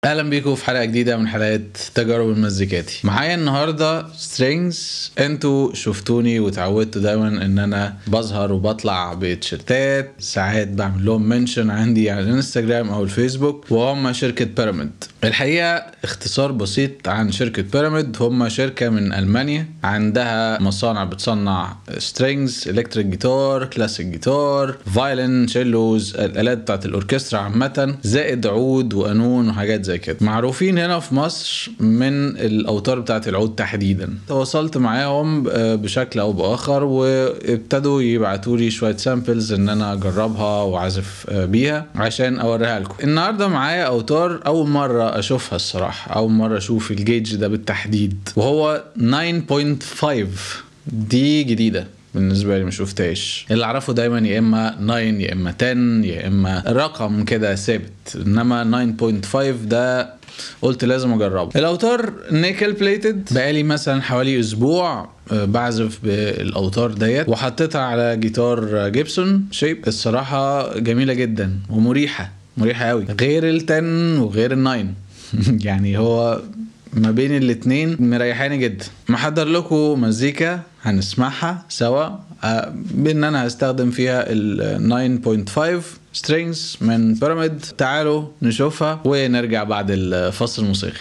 اهلا بيكم في حلقه جديده من حلقات تجارب المزيكاتي. معايا النهارده سترينجز. انتوا شفتوني وتعودتوا دايما ان انا بظهر وبطلع بتيشيرتات، ساعات بعمل لهم منشن عندي على الانستجرام او الفيسبوك، وهم شركه بيراميد. الحقيقه اختصار بسيط عن شركه بيراميد، هم شركه من المانيا عندها مصانع بتصنع سترينجز، الكتريك جيتار، كلاسيك جيتار، فايلن، تشيلوز، الالات بتاعت الاوركسترا عامه، زائد عود وقانون وحاجات زي كده. معروفين هنا في مصر من الاوتار بتاعت العود تحديدا. تواصلت معاهم بشكل او باخر وابتدوا يبعتوا لي شويه سامبلز ان انا اجربها واعزف بيها عشان اوريها لكم. النهارده معايا اوتار اول مره اشوفها الصراحه، اول مره اشوف الجيج ده بالتحديد، وهو 9.5. دي جديده بالنسبه لي، ما شفتهاش. اللي اعرفه دايما يا اما 9 يا اما 10 يا اما رقم كده ثابت، انما 9.5 ده قلت لازم اجربه. الاوتار نيكل بليتد، بقالي مثلا حوالي اسبوع بعزف بالاوتار ديت، وحطيتها على جيتار جيبسون شيب. الصراحه جميله جدا ومريحه قوي، غير ال10 وغير ال9 يعني هو ما بين الاتنين مريحاني جدا. محضر لكم مزيكا هنسمعها سوا بان انا هستخدم فيها ال 9.5 strings من بيراميد. تعالوا نشوفها ونرجع بعد الفصل الموسيقي.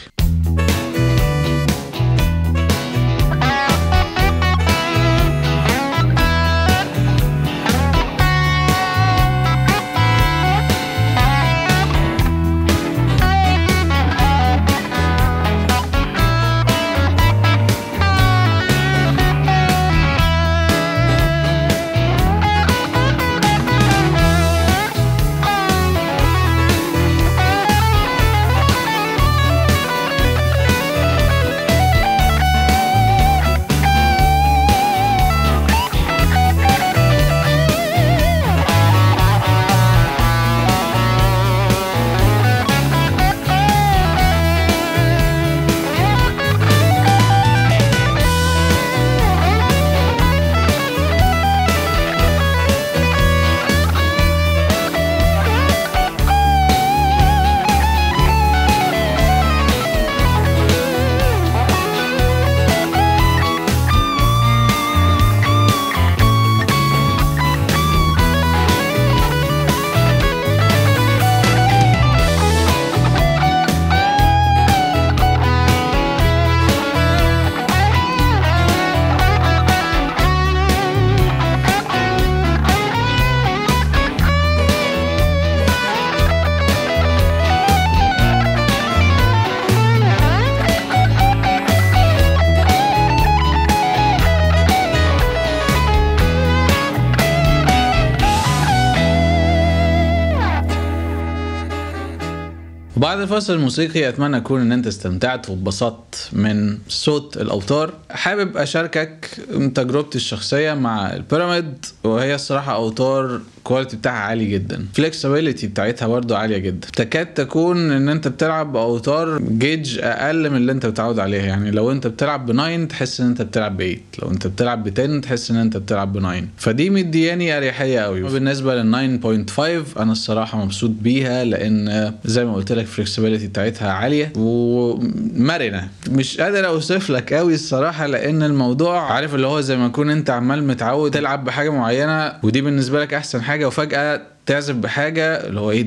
وبعد الفصل الموسيقي اتمنى اكون ان انت استمتعت واتبسطت من صوت الاوتار. حابب اشاركك تجربتي الشخصيه مع البيراميد، وهي الصراحه اوتار الكواليتي بتاعها عالي جدا، فليكسبيليتي بتاعتها برضو عاليه جدا. تكاد تكون ان انت بتلعب باوتار جيج اقل من اللي انت بتعود عليها. يعني لو انت بتلعب ب9 تحس ان انت بتلعب ب8، لو انت بتلعب ب10 تحس ان انت بتلعب ب9. فدي مدياني اريحيه قوي. بالنسبه لل9.5 انا الصراحه مبسوط بيها، لان زي ما قلت لك الفليكسبيليتي بتاعتها عاليه ومرنه. مش قادر اوصف لك قوي الصراحه، لان الموضوع عارف اللي هو زي ما تكون انت عمال متعود تلعب بحاجه معينه ودي بالنسبه لك احسن حاجه، وفجاه تعزف بحاجه اللي هو ايه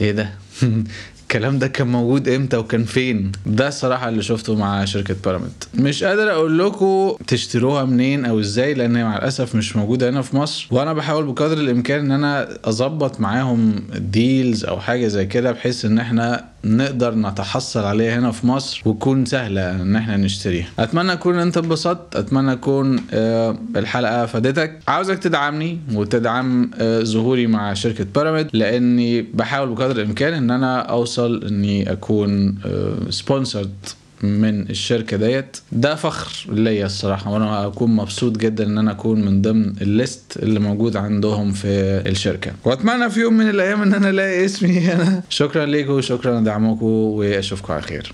ده الكلام ده كان موجود امتى وكان فين؟ ده الصراحه اللي شفته مع شركه بيراميد. مش قادر اقول لكم تشتروها منين او ازاي، لان هي مع الاسف مش موجوده هنا في مصر، وانا بحاول بقدر الامكان ان انا اظبط معاهم ديلز او حاجه زي كده، بحيث ان احنا نقدر نتحصل عليها هنا في مصر وتكون سهله ان احنا نشتريها. اتمنى اكون انت اتبسطت، اتمنى اكون الحلقه فادتك. عاوزك تدعمني وتدعم ظهوري مع شركه بيراميد، لاني بحاول بقدر الامكان ان انا اوصل اني اكون سبونسرد من الشركه ديت. ده فخر ليا الصراحه، وانا اكون مبسوط جدا ان انا اكون من ضمن الليست اللي موجود عندهم في الشركه، واتمنى في يوم من الايام ان انا الاقي اسمي هنا. شكرا ليكم، شكرا لدعمكم، واشوفكم على خير.